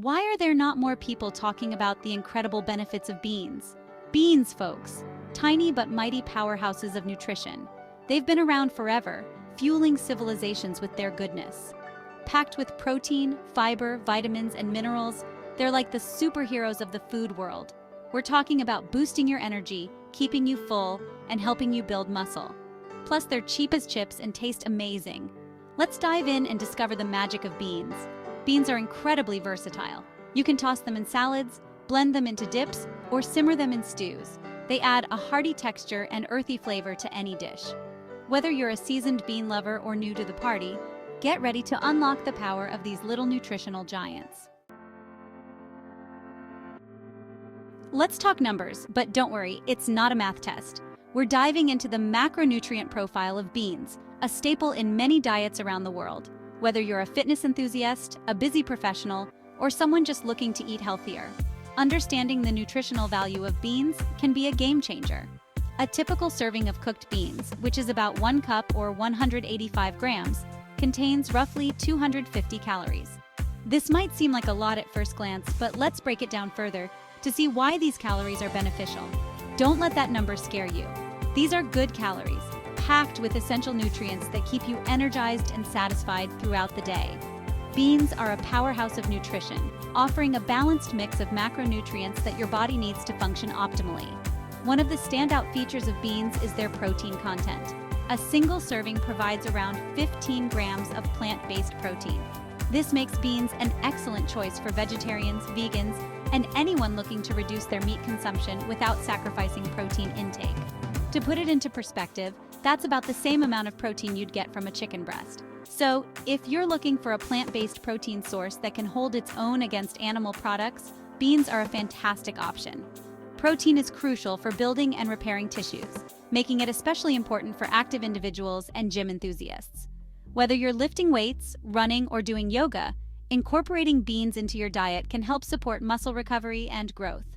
Why are there not more people talking about the incredible benefits of beans? Beans, folks. Tiny but mighty powerhouses of nutrition. They've been around forever, fueling civilizations with their goodness. Packed with protein, fiber, vitamins, and minerals, they're like the superheroes of the food world. We're talking about boosting your energy, keeping you full, and helping you build muscle. Plus, they're cheap as chips and taste amazing. Let's dive in and discover the magic of beans. Beans are incredibly versatile. You can toss them in salads, blend them into dips, or simmer them in stews. They add a hearty texture and earthy flavor to any dish. Whether you're a seasoned bean lover or new to the party, get ready to unlock the power of these little nutritional giants. Let's talk numbers, but don't worry, it's not a math test. We're diving into the macronutrient profile of beans, a staple in many diets around the world. Whether you're a fitness enthusiast, a busy professional, or someone just looking to eat healthier, understanding the nutritional value of beans can be a game changer. A typical serving of cooked beans, which is about 1 cup or 185 grams, contains roughly 250 calories. This might seem like a lot at first glance, but let's break it down further to see why these calories are beneficial. Don't let that number scare you. These are good calories, packed with essential nutrients that keep you energized and satisfied throughout the day. Beans are a powerhouse of nutrition, offering a balanced mix of macronutrients that your body needs to function optimally. One of the standout features of beans is their protein content. A single serving provides around 15 grams of plant-based protein. This makes beans an excellent choice for vegetarians, vegans, and anyone looking to reduce their meat consumption without sacrificing protein intake. To put it into perspective, that's about the same amount of protein you'd get from a chicken breast. So, if you're looking for a plant-based protein source that can hold its own against animal products, beans are a fantastic option. Protein is crucial for building and repairing tissues, making it especially important for active individuals and gym enthusiasts. Whether you're lifting weights, running, or doing yoga, incorporating beans into your diet can help support muscle recovery and growth.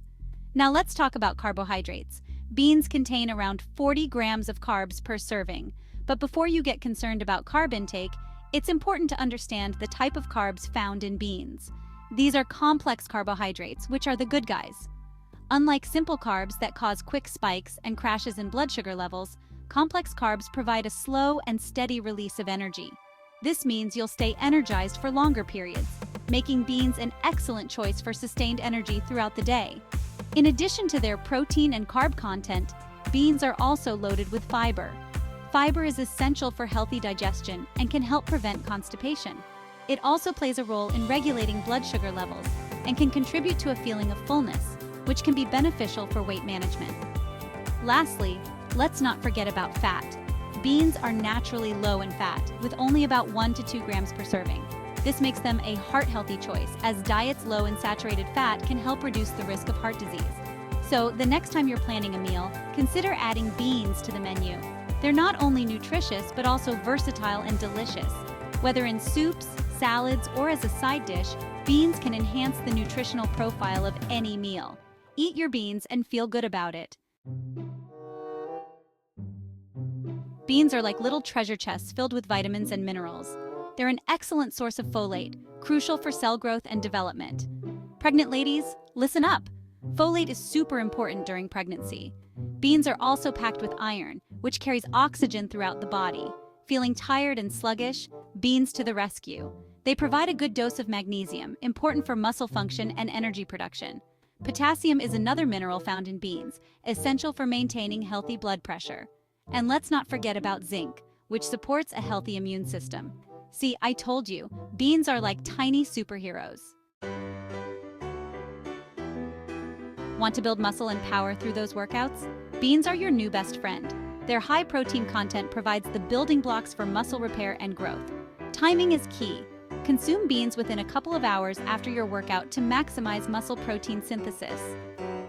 Now let's talk about carbohydrates. Beans contain around 40 grams of carbs per serving, but before you get concerned about carb intake, it's important to understand the type of carbs found in beans. These are complex carbohydrates, which are the good guys. Unlike simple carbs that cause quick spikes and crashes in blood sugar levels, complex carbs provide a slow and steady release of energy. This means you'll stay energized for longer periods, making beans an excellent choice for sustained energy throughout the day. In addition to their protein and carb content, beans are also loaded with fiber. Fiber is essential for healthy digestion and can help prevent constipation. It also plays a role in regulating blood sugar levels and can contribute to a feeling of fullness, which can be beneficial for weight management. Lastly, let's not forget about fat. Beans are naturally low in fat, with only about 1 to 2 grams per serving. This makes them a heart-healthy choice, as diets low in saturated fat can help reduce the risk of heart disease. So, the next time you're planning a meal, consider adding beans to the menu. They're not only nutritious, but also versatile and delicious. Whether in soups, salads, or as a side dish, beans can enhance the nutritional profile of any meal. Eat your beans and feel good about it. Beans are like little treasure chests filled with vitamins and minerals. They're an excellent source of folate, crucial for cell growth and development. Pregnant ladies, listen up! Folate is super important during pregnancy. Beans are also packed with iron, which carries oxygen throughout the body. Feeling tired and sluggish? Beans to the rescue. They provide a good dose of magnesium, important for muscle function and energy production. Potassium is another mineral found in beans, essential for maintaining healthy blood pressure. And let's not forget about zinc, which supports a healthy immune system. See, I told you, beans are like tiny superheroes. Want to build muscle and power through those workouts? Beans are your new best friend. Their high protein content provides the building blocks for muscle repair and growth. Timing is key. Consume beans within a couple of hours after your workout to maximize muscle protein synthesis.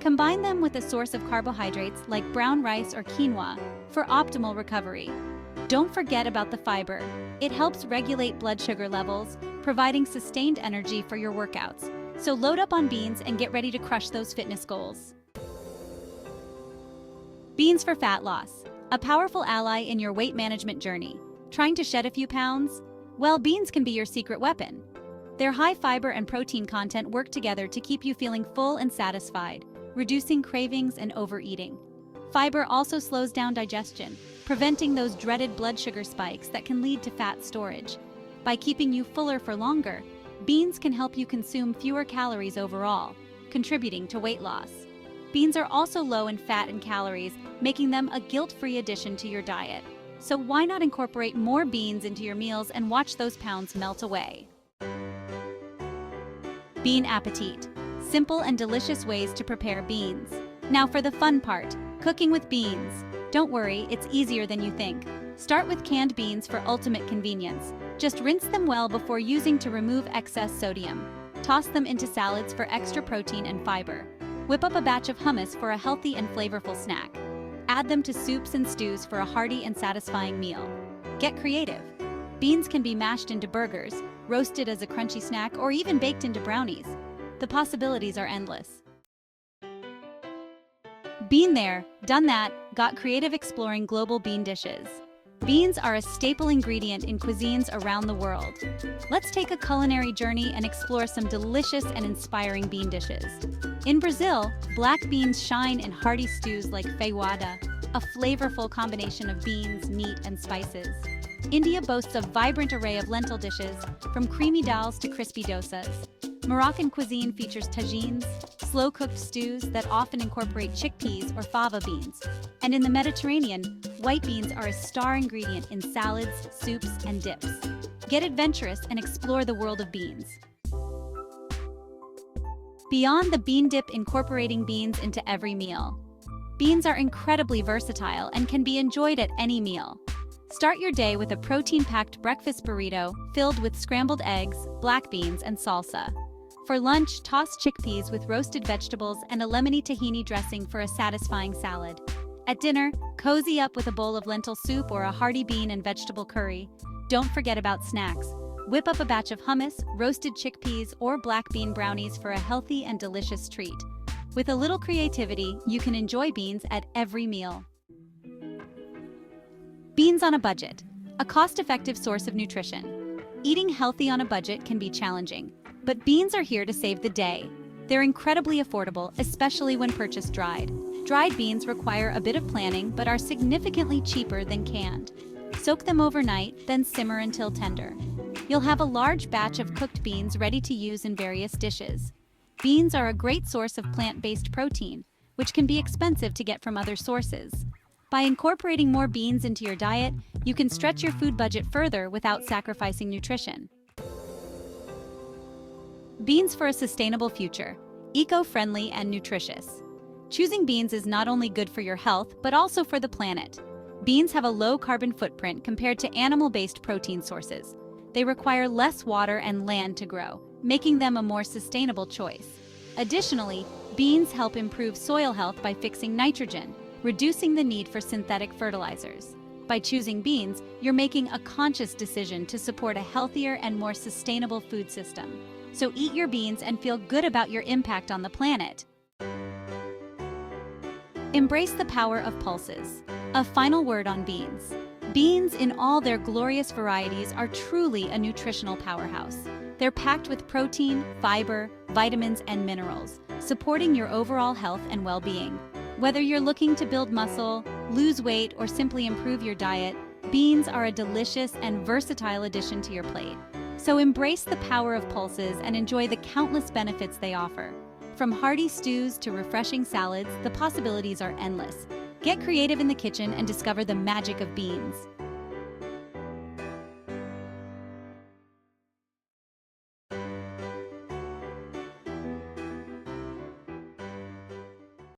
Combine them with a source of carbohydrates like brown rice or quinoa for optimal recovery. Don't forget about the fiber. It helps regulate blood sugar levels, providing sustained energy for your workouts. So load up on beans and get ready to crush those fitness goals. Beans for fat loss, a powerful ally in your weight management journey. Trying to shed a few pounds? Well, beans can be your secret weapon. Their high fiber and protein content work together to keep you feeling full and satisfied, reducing cravings and overeating. Fiber also slows down digestion, preventing those dreaded blood sugar spikes that can lead to fat storage. By keeping you fuller for longer, beans can help you consume fewer calories overall, contributing to weight loss. Beans are also low in fat and calories, making them a guilt-free addition to your diet. So why not incorporate more beans into your meals and watch those pounds melt away? Bean appetit. Simple and delicious ways to prepare beans. Now for the fun part, cooking with beans. Don't worry, it's easier than you think. Start with canned beans for ultimate convenience. Just rinse them well before using to remove excess sodium. Toss them into salads for extra protein and fiber. Whip up a batch of hummus for a healthy and flavorful snack. Add them to soups and stews for a hearty and satisfying meal. Get creative. Beans can be mashed into burgers, roasted as a crunchy snack, or even baked into brownies. The possibilities are endless. Been there, done that, got creative exploring global bean dishes. Beans are a staple ingredient in cuisines around the world. Let's take a culinary journey and explore some delicious and inspiring bean dishes. In Brazil, black beans shine in hearty stews like feijoada, a flavorful combination of beans, meat, and spices. India boasts a vibrant array of lentil dishes, from creamy dals to crispy dosas. Moroccan cuisine features tagines, slow-cooked stews that often incorporate chickpeas or fava beans. And in the Mediterranean, white beans are a star ingredient in salads, soups, and dips. Get adventurous and explore the world of beans. Beyond the bean dip, incorporating beans into every meal. Beans are incredibly versatile and can be enjoyed at any meal. Start your day with a protein-packed breakfast burrito filled with scrambled eggs, black beans, and salsa. For lunch, toss chickpeas with roasted vegetables and a lemony tahini dressing for a satisfying salad. At dinner, cozy up with a bowl of lentil soup or a hearty bean and vegetable curry. Don't forget about snacks. Whip up a batch of hummus, roasted chickpeas, or black bean brownies for a healthy and delicious treat. With a little creativity, you can enjoy beans at every meal. Beans on a budget, a cost-effective source of nutrition. Eating healthy on a budget can be challenging, but beans are here to save the day. They're incredibly affordable, especially when purchased dried. Dried beans require a bit of planning, but are significantly cheaper than canned. Soak them overnight, then simmer until tender. You'll have a large batch of cooked beans ready to use in various dishes. Beans are a great source of plant-based protein, which can be expensive to get from other sources. By incorporating more beans into your diet, you can stretch your food budget further without sacrificing nutrition. Beans for a sustainable future, eco-friendly and nutritious. Choosing beans is not only good for your health, but also for the planet. Beans have a low carbon footprint compared to animal-based protein sources. They require less water and land to grow, making them a more sustainable choice. Additionally, beans help improve soil health by fixing nitrogen, reducing the need for synthetic fertilizers. By choosing beans, you're making a conscious decision to support a healthier and more sustainable food system. So eat your beans and feel good about your impact on the planet. Embrace the power of pulses. A final word on beans. Beans in all their glorious varieties are truly a nutritional powerhouse. They're packed with protein, fiber, vitamins, and minerals, supporting your overall health and well-being. Whether you're looking to build muscle, lose weight, or simply improve your diet, beans are a delicious and versatile addition to your plate. So embrace the power of pulses and enjoy the countless benefits they offer. From hearty stews to refreshing salads, the possibilities are endless. Get creative in the kitchen and discover the magic of beans.